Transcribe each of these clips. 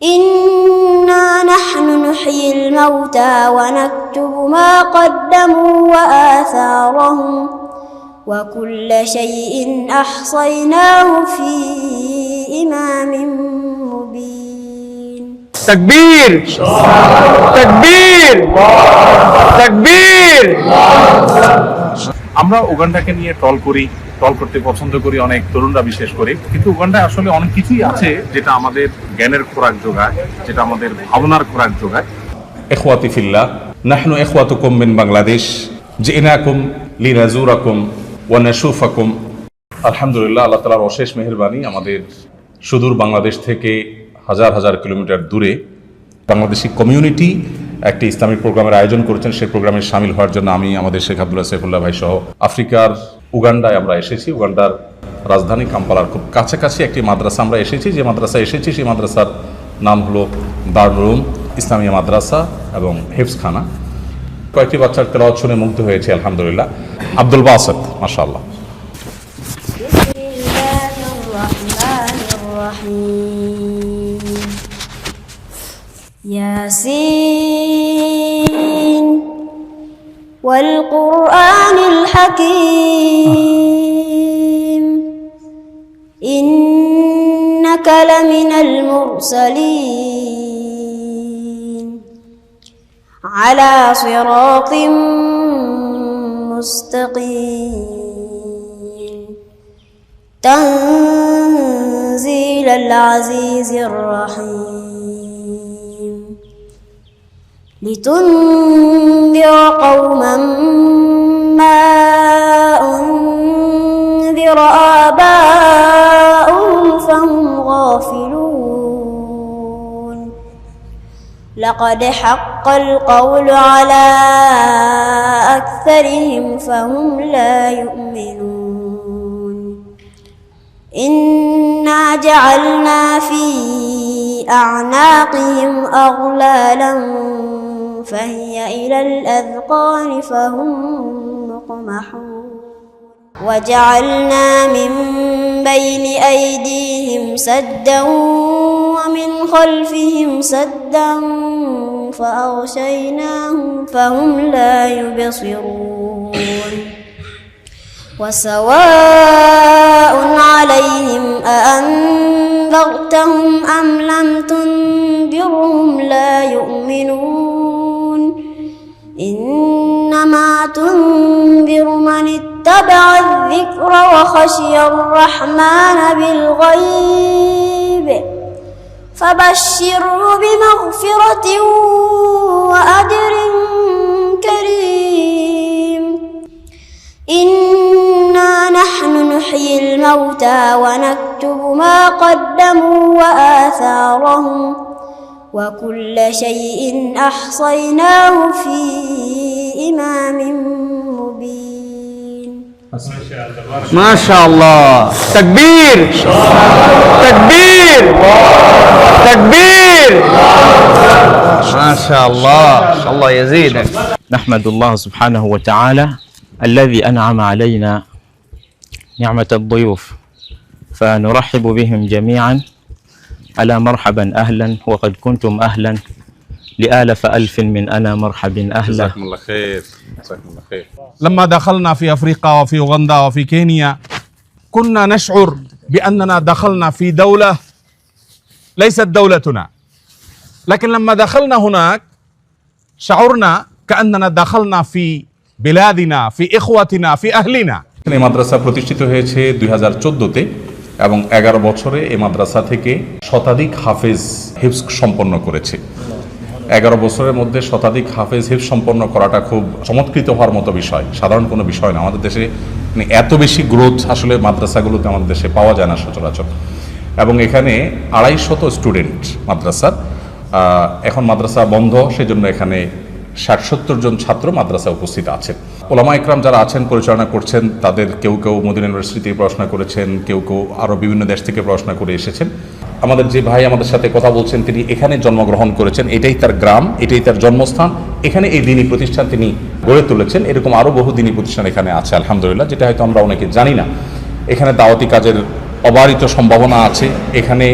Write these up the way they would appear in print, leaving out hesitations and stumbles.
إنا نحن نحيي الموتى ونكتب ما قدموا وآثارهم وكل شيء أحصيناه في إمام مبين تكبير تكبير تكبير। আমরা উগান্ডাকে নিয়ে ট্রল করতে পছন্দ করি, অনেক তরুণরা বিশেষ করে, কিন্তু উগান্ডায় আসলে অনেক কিছুই আছে যেটা আমাদের জ্ঞানের খোরাক যোগায়, যেটা আমাদের ভাবনার খোরাক যোগায়। ইখওয়াতি ফিল্লাহ, নাহনু ইখওয়াতুকুম মিন বাংলাদেশ, জিনাকুম লিনাজুরাকুম ওয়া নাশুফাকুম। আলহামদুলিল্লাহ, আল্লাহ তাআলার অশেষ মেহেরবানি, আমাদের সুদূর বাংলাদেশ থেকে হাজার হাজার কিলোমিটার দূরে বাংলাদেশি কমিউনিটি একটি ইসলামিক প্রোগ্রামের আয়োজন করেছেন। সেই প্রোগ্রামে সামিল হওয়ার জন্য আমি, আমাদের শেখ আব্দুল্লাহ সাইফুল্লাহ ভাই সহ আফ্রিকার উগান্ডায় আমরা এসেছি। উগান্ডার রাজধানী কাম্পালার খুব কাছাকাছি একটি মাদ্রাসা আমরা এসেছি। যে মাদ্রাসা এসেছি সেই মাদ্রাসার নাম হলো দারুল ইসলামিয়া মাদ্রাসা এবং হেফজখানা। কয়েকটি বাচ্চার তেলাওয়াত শুনে মুগ্ধ হয়েছে আলহামদুলিল্লাহ। আব্দুল বাসেত, মাশাআল্লাহ। ياسين والقرآن الحكيم إنك لمن المرسلين على صراط مستقيم تنزيل العزيز الرحيم لتنذر قوما ما أنذر آباؤهم فهم غافلون لقد حق القول على أكثرهم فهم لا يؤمنون إنا جعلنا في أعناقهم أغلالا فهي إلى الأذقان فهم مقمحون وجعلنا من بين أيديهم سدا ومن خلفهم سدا فأغشيناهم فهم لا يبصرون وسواء عليهم أأنذرتهم أم لم تنذرهم لا يؤمنون إنما تنذر من اتبع الذكر وخشي الرحمن بالغيب فبشره بمغفرة وأجر كريم إنا نحن نحيي الموتى ونكتب ما قدموا وآثارهم وكل شيء أحصيناه في إمام مبين ما شاء الله تكبير تكبير تكبير ما شاء الله الله يزيدك. نحمد الله سبحانه وتعالى الذي أنعم علينا نعمة الضيوف فنرحب بهم جميعا على مرحبا أهلا وقد كنتم أهلا لآلف ألف من أنا مرحب أهلا. جزاكم الله خير، جزاكم الله خير. لما دخلنا في أفريقيا وفي أوغندا وفي كينيا كنا نشعر بأننا دخلنا في دولة ليست دولتنا، لكن لما دخلنا هناك شعرنا كأننا دخلنا في بلادنا في إخوتنا في أهلنا. এই মাদ্রাসা প্রতিষ্ঠিত হয়েছে 2014-তে এবং 11 বছরে এই মাদ্রাসা থেকে শতাধিক হাফেজ হিফজ সম্পন্ন করেছে। 11 বছরের মধ্যে শতাধিক হাফেজ হিফজ সম্পন্ন করাটা খুব চমৎকৃত হওয়ার মতো বিষয়, সাধারণ কোনো বিষয় না। আমাদের দেশে এত বেশি গ্রোথ আসলে মাদ্রাসাগুলোতে আমাদের দেশে পাওয়া যায় না সচরাচর। এবং এখানে 250 স্টুডেন্ট মাদ্রাসার। এখন মাদ্রাসা বন্ধ, সেজন্য এখানে 60-70 জন ছাত্র মাদ্রাসা উপস্থিত আছেন। ওলামা ইকরাম যারা আছেন, পরিচালনা করছেন, তাদের কেউ কেউ মদিনা ইউনিভার্সিটি থেকে পড়াশোনা করেছেন, কেউ কেউ আরও বিভিন্ন দেশ থেকে পড়াশোনা করে এসেছেন। আমাদের যে ভাই আমাদের সাথে কথা বলছেন, তিনি এখানে জন্মগ্রহণ করেছেন, এটাই তার গ্রাম, এটাই তার জন্মস্থান, এখানে এই দিনী প্রতিষ্ঠান তিনি গড়ে তুলেছেন। এরকম আরও বহু দিনী প্রতিষ্ঠান এখানে আছে আলহামদুলিল্লাহ, যেটা হয়তো আমরা অনেকে জানি না। এখানে দাওয়াতি কাজের অবারিত সম্ভাবনা আছে, এখানে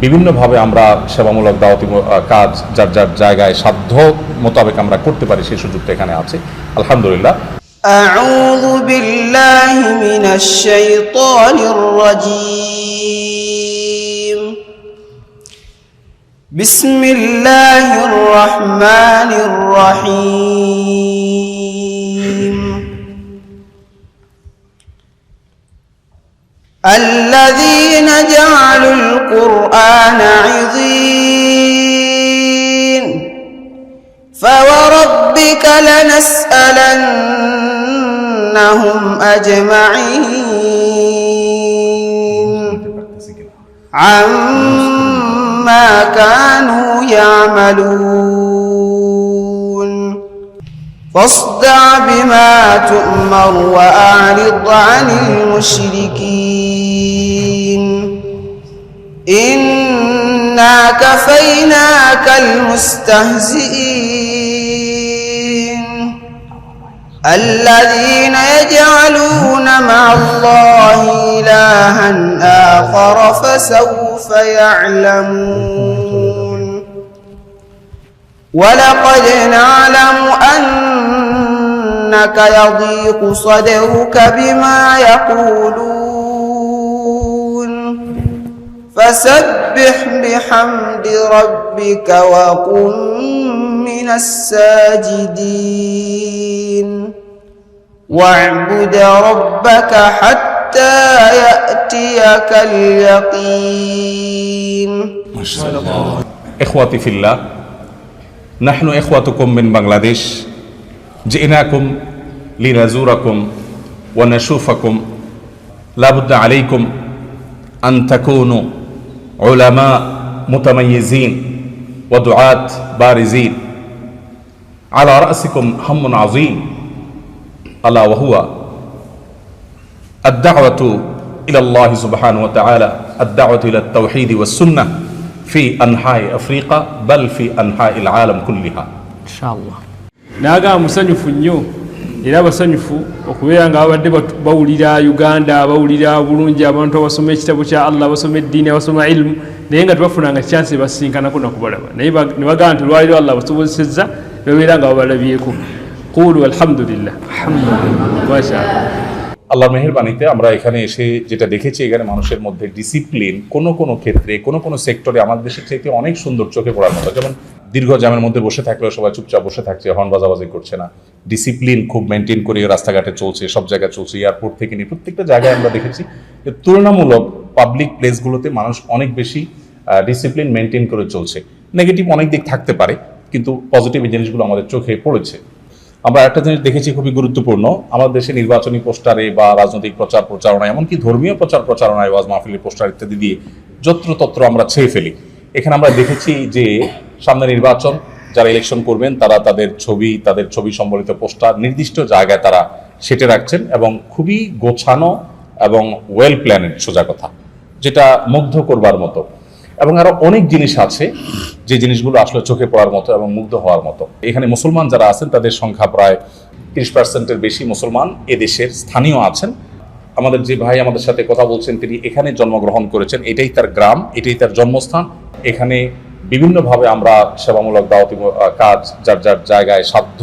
বিভিন্নভাবে আমরা সেবামূলক দাওয়াতি কাজ যার যার জায়গায় সাধ্য মোতাবেক আমরা করতে পারি সেই সুযোগটা এখানে আছে আলহামদুলিল্লাহ। أعوذ بالله من الشيطان الرجيم بسم الله الرحمن الرحيم الذين جعلوا القرآن عضين فوربك لنسألنهم أجمعين عما كانوا يعملون فاصدع بما تؤمر وأعرض عن المشركين إنا كفيناك المستهزئين الذين يجعلون مع الله إلها آخر فسوف يعلمون ولقد نعلم أنك يضيق صدرك بما يقولون فسبح بحمد ربك وكن من الساجدين واعبد ربك حتى يأتيك اليقين. إخواتي في الله نحن إخوتكم من بنغلاديش جئناكم لنزوركم ونشوفكم لابد عليكم أن تكونوا علماء متميزين ودعاة بارزين على رأسكم هم عظيم ألا وهو الدعوة إلى الله سبحانه وتعالى الدعوة إلى التوحيد والسنة في أنحاء أفريقيا بل في أنحاء العالم كلها إن شاء الله. naga musanyufu nnyo era basanyufu okubeera nga babadde bawulira Uganda bawulira bulungi abantu abasoma ekitabo kya Allah basoma eddiini abasoma ilmu naye nga tebafunanga chance basinkanako nakubalaba naye ne bagamba nti lwaliro Allah basobozesezza babeera nga babalabyeko qulu alhamdulillah mashallah. আল্লাহর মেহেরবানিতে আমরা এখানে এসে যেটা দেখেছি এখানে মানুষের মধ্যে ডিসিপ্লিন কোনো ক্ষেত্রে কোনো সেক্টরে আমাদের দেশের চাইতে অনেক সুন্দর চোখে পড়ার মতো। যেমন দীর্ঘ জ্যামের মধ্যে বসে থাকলেও সবাই চুপচাপ বসে থাকছে, হর্ন বাজাবাজি করছে না, ডিসিপ্লিন খুব মেনটেন করে রাস্তাঘাটে চলছে, সব জায়গায় চলছে, এয়ারপোর্ট থেকে নিয়ে প্রত্যেকটা জায়গায় আমরা দেখেছি যে তুলনামূলক পাবলিক প্লেসগুলোতে মানুষ অনেক বেশি ডিসিপ্লিন মেনটেন করে চলছে। নেগেটিভ অনেক দিক থাকতে পারে কিন্তু পজিটিভ এই জিনিসগুলো আমাদের চোখে পড়েছে। আমরা একটা জিনিস দেখেছি খুবই গুরুত্বপূর্ণ, আমাদের দেশে নির্বাচনী পোস্টারে বা রাজনৈতিক প্রচারণায় এমনকি ধর্মীয় প্রচারণায় ওয়াজ মাহফিলের পোস্টার ইত্যাদি দিয়ে যত্রতত্র আমরা ছেয়ে ফেলি। এখানে আমরা দেখেছি যে সামনে নির্বাচন, যারা ইলেকশন করবেন তারা তাদের ছবি সম্বলিত পোস্টার নির্দিষ্ট জায়গায় তারা সেটে রাখছেন এবং খুবই গোছানো এবং ওয়েল প্ল্যানেড, সোজা কথা, যেটা মুগ্ধ করবার মতো। এবং আরো অনেক জিনিস আছে যে জিনিসগুলো আসলে চোখে পড়ার মতো এবং মুগ্ধ হওয়ার মতো। এখানে মুসলমান যারা আছেন তাদের সংখ্যা প্রায় 30%-এর বেশি মুসলমান এদেশের স্থানীয় আছেন। আমাদের যে ভাই আমাদের সাথে কথা বলছেন তিনি এখানে জন্মগ্রহণ করেছেন, এটাই তার গ্রাম, এটাই তার জন্মস্থান। এখানে বিভিন্নভাবে আমরা সেবামূলক দাওয়াতি কাজ যার যার জায়গায় সাধ্য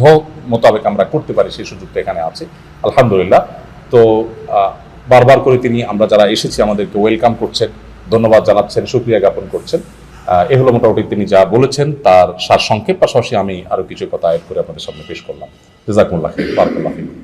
মোতাবেক আমরা করতে পারি সেই সুযোগটা এখানে আছে আলহামদুলিল্লাহ। তো বারবার করে তিনি আমরা যারা এসেছি আমাদেরকে ওয়েলকাম করছেন, ধন্যবাদ জানাচ্ছেন, শুকরিয়া জ্ঞাপন করছেন। এ হলো মোটামুটি তিনি যা বলেছেন তার সারসংক্ষেপ, পাশাপাশি আমি আরো কিছু কথা অ্যাড করে আপনাদের সামনে পেশ করলাম। জাযাকুমুল্লাহ খাইর, বারাকাল্লাহু ফিকুম।